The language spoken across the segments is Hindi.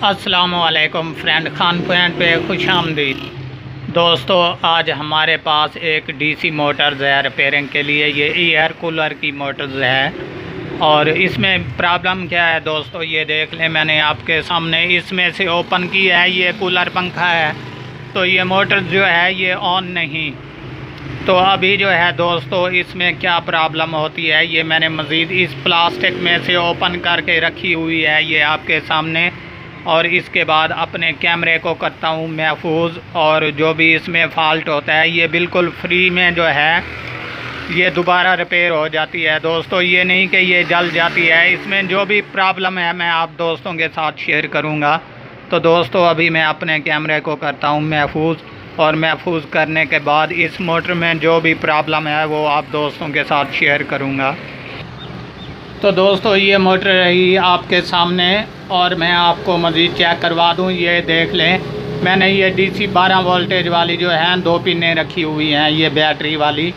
अस्सलामुअलैकुम फ्रेंड, खान पॉइंट पे खुश आमदीद। दोस्तों, आज हमारे पास एक डीसी मोटर्स है रिपेयरिंग के लिए। ये एयर कूलर की मोटर्स है और इसमें प्रॉब्लम क्या है दोस्तों, ये देख लें। मैंने आपके सामने इसमें से ओपन की है, ये कूलर पंखा है, तो ये मोटर जो है ये ऑन नहीं। तो अभी जो है दोस्तों इसमें क्या प्रॉब्लम होती है, ये मैंने मज़ीद इस प्लास्टिक में से ओपन करके रखी हुई है ये आपके सामने। और इसके बाद अपने कैमरे को करता हूँ महफूज, और जो भी इसमें फ़ाल्ट होता है ये बिल्कुल फ्री में जो है ये दोबारा रिपेयर हो जाती है दोस्तों। ये नहीं कि ये जल जाती है। इसमें जो भी प्रॉब्लम है मैं आप दोस्तों के साथ शेयर करूँगा। तो दोस्तों अभी मैं अपने कैमरे को करता हूँ महफूज, और महफूज करने के बाद इस मोटर में जो भी प्रॉब्लम है वो आप दोस्तों के साथ शेयर करूँगा। तो दोस्तों ये मोटर रही आपके सामने, और मैं आपको मज़ीद चेक करवा दूं। ये देख लें, मैंने ये डीसी 12 वोल्टेज वाली जो है 2 पिनें रखी हुई हैं, ये बैटरी वाली।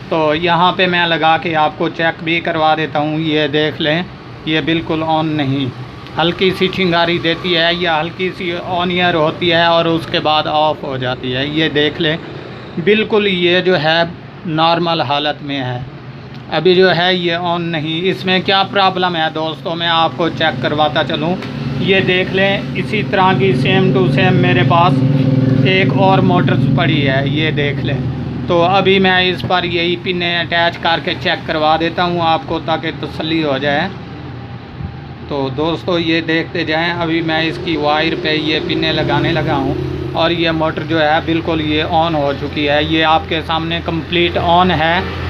तो यहाँ पे मैं लगा के आपको चेक भी करवा देता हूँ। ये देख लें, ये बिल्कुल ऑन नहीं, हल्की सी चिंगारी देती है या हल्की सी ऑन ईयर होती है और उसके बाद ऑफ हो जाती है। ये देख लें, बिल्कुल ये जो है नॉर्मल हालत में है, अभी जो है ये ऑन नहीं। इसमें क्या प्रॉब्लम है दोस्तों, मैं आपको चेक करवाता चलूँ। ये देख लें, इसी तरह की सेम टू सेम मेरे पास एक और मोटर पड़ी है, ये देख लें। तो अभी मैं इस पर यही पिनें अटैच करके चेक करवा देता हूँ आपको, ताकि तसल्ली हो जाए। तो दोस्तों ये देखते जाएं। अभी मैं इसकी वायर पे ये पिनें लगाने लगा हूँ, और ये मोटर जो है बिल्कुल ये ऑन हो चुकी है। ये आपके सामने कंप्लीट ऑन है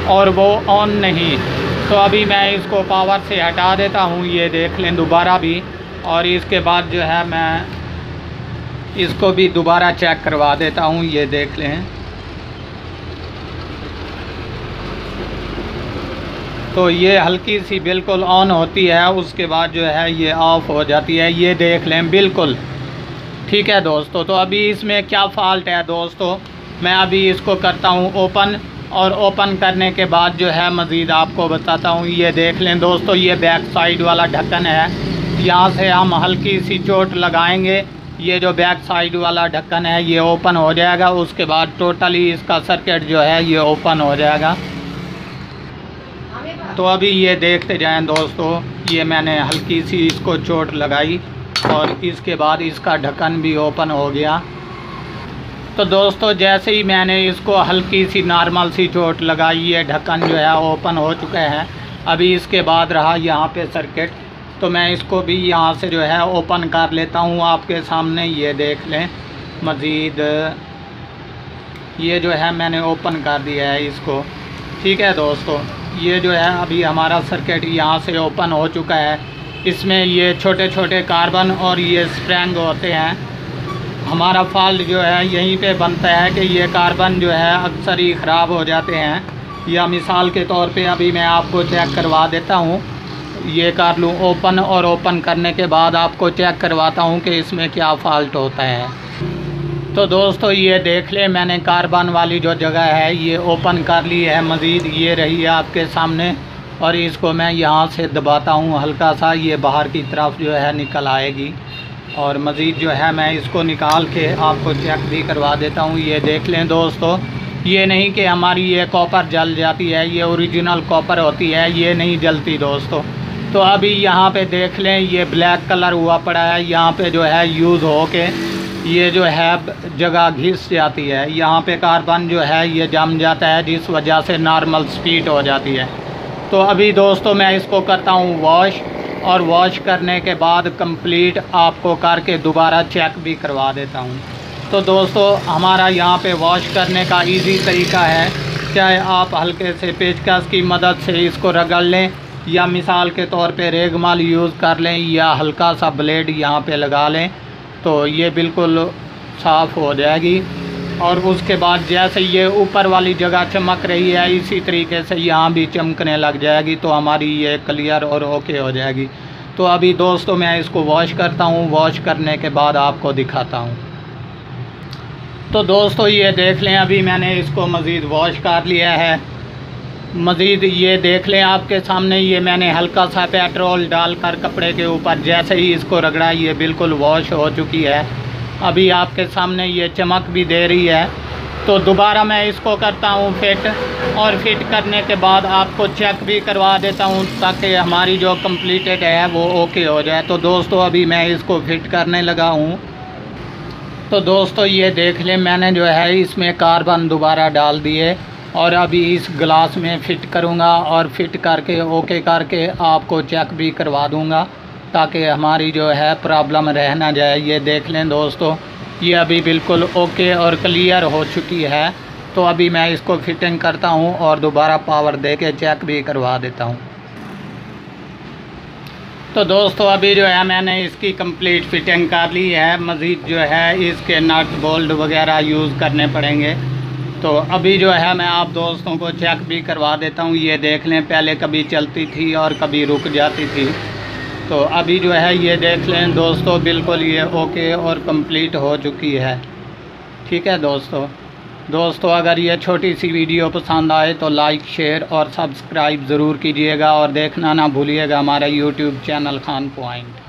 और वो ऑन नहीं। तो अभी मैं इसको पावर से हटा देता हूँ, ये देख लें दोबारा भी। और इसके बाद जो है मैं इसको भी दोबारा चेक करवा देता हूँ, ये देख लें। तो ये हल्की सी बिल्कुल ऑन होती है, उसके बाद जो है ये ऑफ़ हो जाती है। ये देख लें बिल्कुल ठीक है दोस्तों। तो अभी इसमें क्या फ़ाल्ट है दोस्तों, मैं अभी इसको करता हूँ ओपन, और ओपन करने के बाद जो है मज़ीद आपको बताता हूँ। ये देख लें दोस्तों, ये बैक साइड वाला ढक्कन है, यहाँ से हम हल्की सी चोट लगाएंगे, ये जो बैक साइड वाला ढक्कन है ये ओपन हो जाएगा। उसके बाद टोटली इसका सर्किट जो है ये ओपन हो जाएगा। तो अभी ये देखते जाएं दोस्तों, ये मैंने हल्की सी इसको चोट लगाई और इसके बाद इसका ढक्कन भी ओपन हो गया। तो दोस्तों जैसे ही मैंने इसको हल्की सी नॉर्मल सी चोट लगाई, ये ढक्कन जो है ओपन हो चुका है। अभी इसके बाद रहा यहाँ पे सर्किट, तो मैं इसको भी यहाँ से जो है ओपन कर लेता हूँ आपके सामने। ये देख लें मज़ीद, ये जो है मैंने ओपन कर दिया है इसको, ठीक है दोस्तों। ये जो है अभी हमारा सर्किट यहाँ से ओपन हो चुका है। इसमें ये छोटे छोटे कार्बन और ये स्प्रिंग होते हैं। हमारा फॉल्ट जो है यहीं पे बनता है कि ये कार्बन जो है अक्सर ही ख़राब हो जाते हैं। या मिसाल के तौर पे अभी मैं आपको चेक करवा देता हूँ, ये कर लूँ ओपन, और ओपन करने के बाद आपको चेक करवाता हूँ कि इसमें क्या फ़ाल्ट होता है। तो दोस्तों ये देख लें, मैंने कार्बन वाली जो जगह है ये ओपन कर ली है मज़ीद, ये रही है आपके सामने। और इसको मैं यहाँ से दबाता हूँ हल्का सा, ये बाहर की तरफ जो है निकल आएगी। और मज़ीद जो है मैं इसको निकाल के आपको चेक भी करवा देता हूँ। ये देख लें दोस्तों, ये नहीं कि हमारी ये कॉपर जल जाती है, ये ओरिजिनल कॉपर होती है, ये नहीं जलती दोस्तों। तो अभी यहाँ पे देख लें, ये ब्लैक कलर हुआ पड़ा है, यहाँ पे जो है यूज़ हो के ये जो है जगह घिस जाती है, यहाँ पे कार्बन जो है ये जम जाता है, जिस वजह से नॉर्मल स्पीड हो जाती है। तो अभी दोस्तों मैं इसको करता हूँ वॉश, और वॉश करने के बाद कंप्लीट आपको करके दोबारा चेक भी करवा देता हूँ। तो दोस्तों हमारा यहाँ पे वॉश करने का इजी तरीका है, चाहे आप हल्के से पेचकस की मदद से इसको रगड़ लें, या मिसाल के तौर पे रेगमाल यूज़ कर लें, या हल्का सा ब्लेड यहाँ पे लगा लें, तो ये बिल्कुल साफ़ हो जाएगी। और उसके बाद जैसे ये ऊपर वाली जगह चमक रही है, इसी तरीके से यहाँ भी चमकने लग जाएगी, तो हमारी ये क्लियर और ओके हो जाएगी। तो अभी दोस्तों मैं इसको वॉश करता हूँ, वॉश करने के बाद आपको दिखाता हूँ। तो दोस्तों ये देख लें, अभी मैंने इसको मज़ीद वॉश कर लिया है। मज़ीद ये देख लें आपके सामने, ये मैंने हल्का सा पेट्रोल डालकर कपड़े के ऊपर जैसे ही इसको रगड़ा ये बिल्कुल वॉश हो चुकी है। अभी आपके सामने ये चमक भी दे रही है। तो दोबारा मैं इसको करता हूँ फिट, और फिट करने के बाद आपको चेक भी करवा देता हूँ ताकि हमारी जो कंप्लीटेड है वो ओके हो जाए। तो दोस्तों अभी मैं इसको फिट करने लगा हूँ। तो दोस्तों ये देख लें, मैंने जो है इसमें कार्बन दोबारा डाल दिए और अभी इस ग्लास में फ़िट करूँगा और फिट करके ओके करके आपको चेक भी करवा दूँगा ताकि हमारी जो है प्रॉब्लम रह ना जाए। ये देख लें दोस्तों, ये अभी बिल्कुल ओके और क्लियर हो चुकी है। तो अभी मैं इसको फिटिंग करता हूँ और दोबारा पावर दे के चेक भी करवा देता हूँ। तो दोस्तों अभी जो है मैंने इसकी कंप्लीट फिटिंग कर ली है। मज़ीद जो है इसके नट बोल्ट वगैरह यूज़ करने पड़ेंगे। तो अभी जो है मैं आप दोस्तों को चेक भी करवा देता हूँ। ये देख लें, पहले कभी चलती थी और कभी रुक जाती थी। तो अभी जो है ये देख लें दोस्तों, बिल्कुल ये ओके और कंप्लीट हो चुकी है। ठीक है दोस्तों अगर ये छोटी सी वीडियो पसंद आए तो लाइक, शेयर और सब्सक्राइब ज़रूर कीजिएगा और देखना ना भूलिएगा हमारा यूट्यूब चैनल खान पॉइंट।